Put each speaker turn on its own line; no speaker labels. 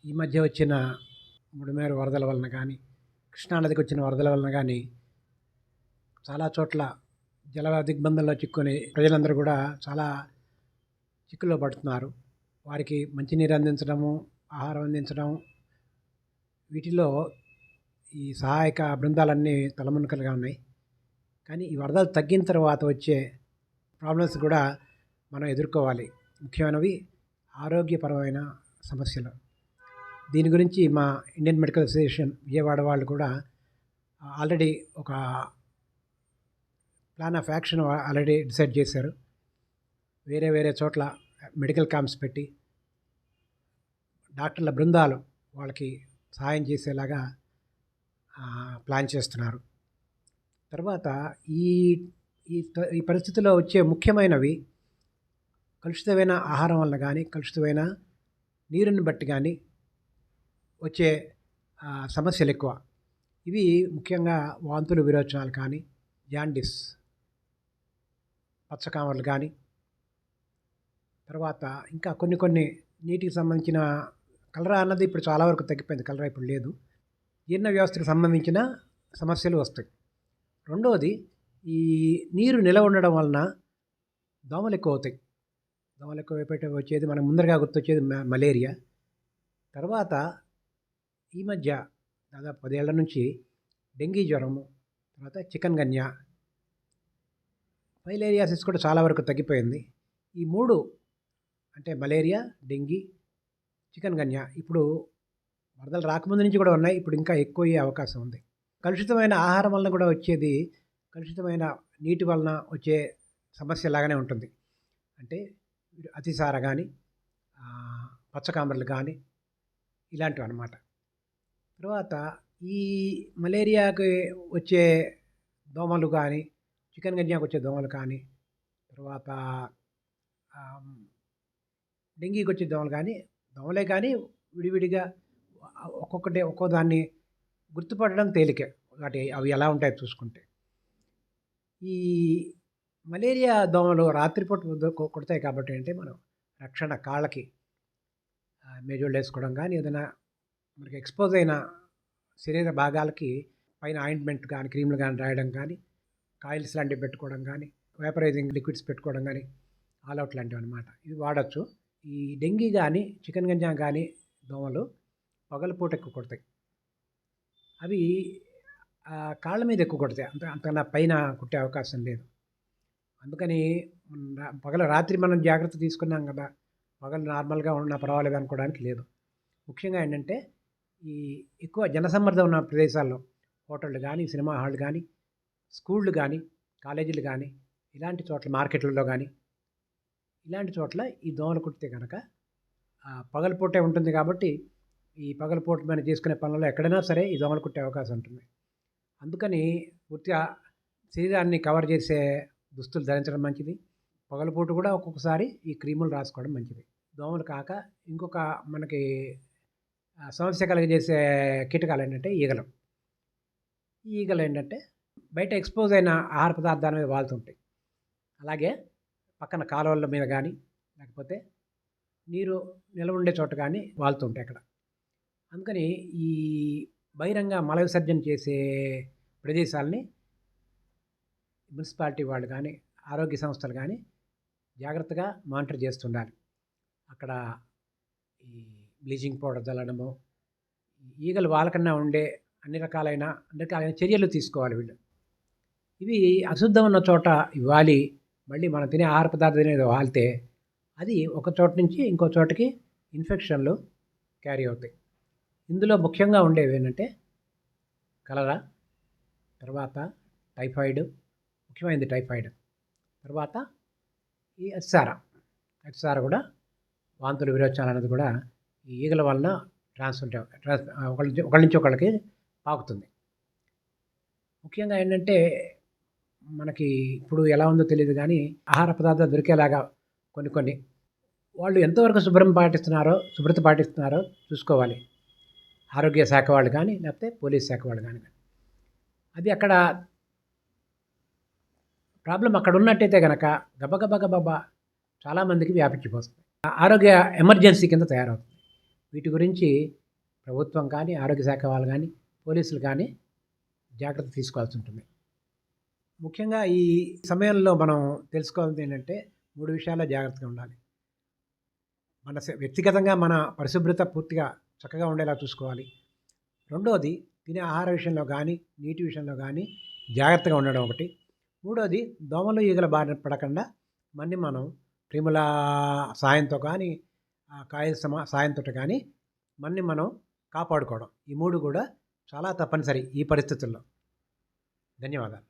ఈ మధ్య వచ్చిన బుడమేరు వరదల వలన కానీ, కృష్ణానదికి వచ్చిన వరదల వలన కానీ చాలా చోట్ల జల దిగ్బంధంలో చిక్కుని ప్రజలందరూ కూడా చాలా చిక్కుల్లో పడుతున్నారు. వారికి మంచినీరు అందించడము, ఆహారం అందించడం, వీటిలో ఈ సహాయక బృందాలన్నీ తలమునకలుగా ఉన్నాయి. కానీ ఈ వరదలు తగ్గిన తర్వాత వచ్చే ప్రాబ్లమ్స్ కూడా మనం ఎదుర్కోవాలి. ముఖ్యమైనవి ఆరోగ్యపరమైన సమస్యలు. దీని గురించి మా ఇండియన్ మెడికల్ అసోసియేషన్ విజయవాడ వాళ్ళు కూడా ఆల్రెడీ ఒక plan of action already decide చేశారు. వేరే వేరే చోట్ల మెడికల్ క్యాంప్స్ పెట్టి డాక్టర్ల బృందాలు వాళ్ళకి సహాయం చేసేలాగా ప్లాన్ చేస్తున్నారు. తర్వాత ఈ ఈ ఈ పరిస్థితిలో వచ్చే ముఖ్యమైనవి కలుషితమైన ఆహారం వల్ల కానీ, కలుషితమైన నీరుని బట్టి కానీ వచ్చే సమస్యలు ఎక్కువ. ఇవి ముఖ్యంగా వాంతులు, విరోచనాలు కానీ, జాండిస్, పచ్చకామర్లు కానీ, తర్వాత ఇంకా కొన్ని నీటికి సంబంధించిన కలరా అన్నది ఇప్పుడు చాలా వరకు తగ్గిపోయింది. కలరా ఇప్పుడు లేదు. జీర్ణ వ్యవస్థకు సంబంధించిన సమస్యలు వస్తాయి. రెండవది, ఈ నీరు నిలవ ఉండడం వలన దోమలు ఎక్కువ అవుతాయి. దోమలు ఎక్కువ వచ్చేది మనకు ముందరగా గుర్తొచ్చేది మలేరియా. తర్వాత ఈ మధ్య దాదాపు 10 ఏళ్ల నుంచి డెంగీ జ్వరము, తర్వాత చికెన్ గన్యా, ఫైలేరియాసిస్ కూడా చాలా వరకు తగ్గిపోయింది. ఈ 3 అంటే మలేరియా, డెంగీ, చికెన్ గన్యా ఇప్పుడు వరదలు రాకముందు నుంచి కూడా ఉన్నాయి. ఇప్పుడు ఇంకా ఎక్కువ అయ్యే అవకాశం ఉంది. కలుషితమైన ఆహారం వలన కూడా వచ్చేది, కలుషితమైన నీటి వలన వచ్చే సమస్య లాగానే ఉంటుంది. అంటే అతిసార కానీ, పచ్చకామర్లు కానీ, ఇలాంటివి అన్నమాట. తర్వాత ఈ మలేరియాకి వచ్చే దోమలు కానీ, చికెన్ గన్యాకి వచ్చే దోమలు కానీ, తర్వాత డెంగీకి వచ్చే దోమలు కానీ, దోమలే కానీ విడివిడిగా ఒక్కో దాన్ని గుర్తుపట్టడం తేలికే. అవి ఎలా ఉంటాయో చూసుకుంటే, ఈ మలేరియా దోమలు రాత్రిపూట కొడతాయి కాబట్టి అంటే మనం రక్షణ కాళ్ళకి మేజోళ్ళు వేసుకోవడం కానీ, ఏదైనా మనకి ఎక్స్పోజ్ అయిన శరీర భాగాలకి పైన ఆయింట్మెంట్ కానీ, క్రీములు కానీ రాయడం కానీ, కాయిల్స్ లాంటివి పెట్టుకోవడం కానీ, వేపరైజింగ్ లిక్విడ్స్ పెట్టుకోవడం కానీ, ఆల్అవుట్ లాంటివి అనమాట. ఇవి వాడచ్చు. ఈ డెంగీ కానీ, చికెన్ గంజా కానీ దోమలు పగలపూట ఎక్కువ కొడతాయి. అవి కాళ్ళ మీద ఎక్కువ కొడతాయి. అంతకన్నా పైన కుట్టే అవకాశం లేదు. అందుకని రాత్రి మనం జాగ్రత్త తీసుకున్నాం కదా, పగలు నార్మల్గా ఉన్నా పర్వాలేదు అనుకోవడానికి లేదు. ముఖ్యంగా ఏంటంటే ఈ ఎక్కువ జనసమ్మర్దం ఉన్న ప్రదేశాల్లో, హోటళ్ళు కానీ, సినిమా హాళ్ళు కానీ, స్కూళ్ళు కానీ, కాలేజీలు కానీ, ఇలాంటి చోట్ల, మార్కెట్లలో కానీ, ఇలాంటి చోట్ల ఈ దోమలు కుట్టితే కనుక పగలపూటే ఉంటుంది. కాబట్టి ఈ పగలపూట మనం చేసుకునే పనుల్లో ఎక్కడైనా సరే ఈ దోమలు కుట్టే అవకాశం ఉంటుంది. అందుకని పూర్తిగా శరీరాన్ని కవర్ చేసే దుస్తులు ధరించడం మంచిది. పగలపూట కూడా ఒక్కొక్కసారి ఈ క్రీములు రాసుకోవడం మంచిది. దోమలు కాక ఇంకొక మనకి సమస్య కలిగజేసే కీటకాలు ఏంటంటే ఈగలు. ఈ ఈగలు ఏంటంటే బయట ఎక్స్పోజ్ అయిన ఆహార పదార్థాల మీద వాళ్తుంటాయి. అలాగే పక్కన కాలువల మీద కానీ, లేకపోతే నీరు నిల్వ ఉండే చోట కానీ వాళ్తుంటాయి అక్కడ. అందుకని ఈ బహిరంగ మల విసర్జన చేసే ప్రదేశాలని మున్సిపాలిటీ వాళ్ళు కానీ, ఆరోగ్య సంస్థలు కానీ జాగ్రత్తగా మానిటర్ చేస్తుండాలి. అక్కడ ఈ బ్లీచింగ్ పౌడర్ చల్లడము, ఈగలు వాలకన్నా ఉండే అన్ని రకాలైన చర్యలు తీసుకోవాలి వీళ్ళు. ఇవి అశుద్ధం ఉన్న చోట ఇవ్వాలి. మళ్ళీ మనం తినే ఆహార పదార్థం అనేది వాలితే అది ఒక చోట నుంచి ఇంకో చోటకి ఇన్ఫెక్షన్లు క్యారీ అవుతాయి. ఇందులో ముఖ్యంగా ఉండేవి ఏంటంటే కలరా, తర్వాత టైఫాయిడ్, ముఖ్యమైనది టైఫాయిడ్, తర్వాత ఈ అతిసార కూడా, వాంతులు, విరోచనాలు అనేది కూడా ఈ ఈగల వలన ఒకళ్ళ నుంచి ఒకళ్ళకి పాకుతుంది. ముఖ్యంగా ఏంటంటే మనకి ఇప్పుడు ఎలా ఉందో తెలియదు కానీ ఆహార పదార్థాలు దొరికేలాగా కొన్ని వాళ్ళు ఎంతవరకు శుభ్రత పాటిస్తున్నారో చూసుకోవాలి. ఆరోగ్య శాఖ వాళ్ళు కానీ, లేకపోతే పోలీస్ శాఖ వాళ్ళు కానీ. అది అక్కడ ప్రాబ్లం అక్కడ ఉన్నట్టయితే కనుక గబగబా చాలామందికి వ్యాపించిపోతుంది. ఆరోగ్య ఎమర్జెన్సీ కింద తయారవుతుంది. వీటి గురించి ప్రభుత్వం కానీ, ఆరోగ్య శాఖ వాళ్ళు కానీ, పోలీసులు కానీ జాగ్రత్త తీసుకోవాల్సి ఉంటుంది. ముఖ్యంగా ఈ సమయంలో మనం తెలుసుకోవాల్సింది ఏంటంటే 3 విషయాల్లో జాగ్రత్తగా ఉండాలి. మన వ్యక్తిగతంగా మన పరిశుభ్రత పూర్తిగా చక్కగా ఉండేలా చూసుకోవాలి. రెండోది తినే ఆహార విషయంలో కానీ, నీటి విషయంలో కానీ జాగ్రత్తగా ఉండడం ఒకటి. మూడోది దోమలు, ఈగల బారిన పడకుండా మనం క్రిముల సాయంతో కానీ, కాయల సాయంతో కానీ మనం కాపాడుకోవడం. ఈ 3 కూడా చాలా తప్పనిసరి ఈ పరిస్థితుల్లో. ధన్యవాదాలు.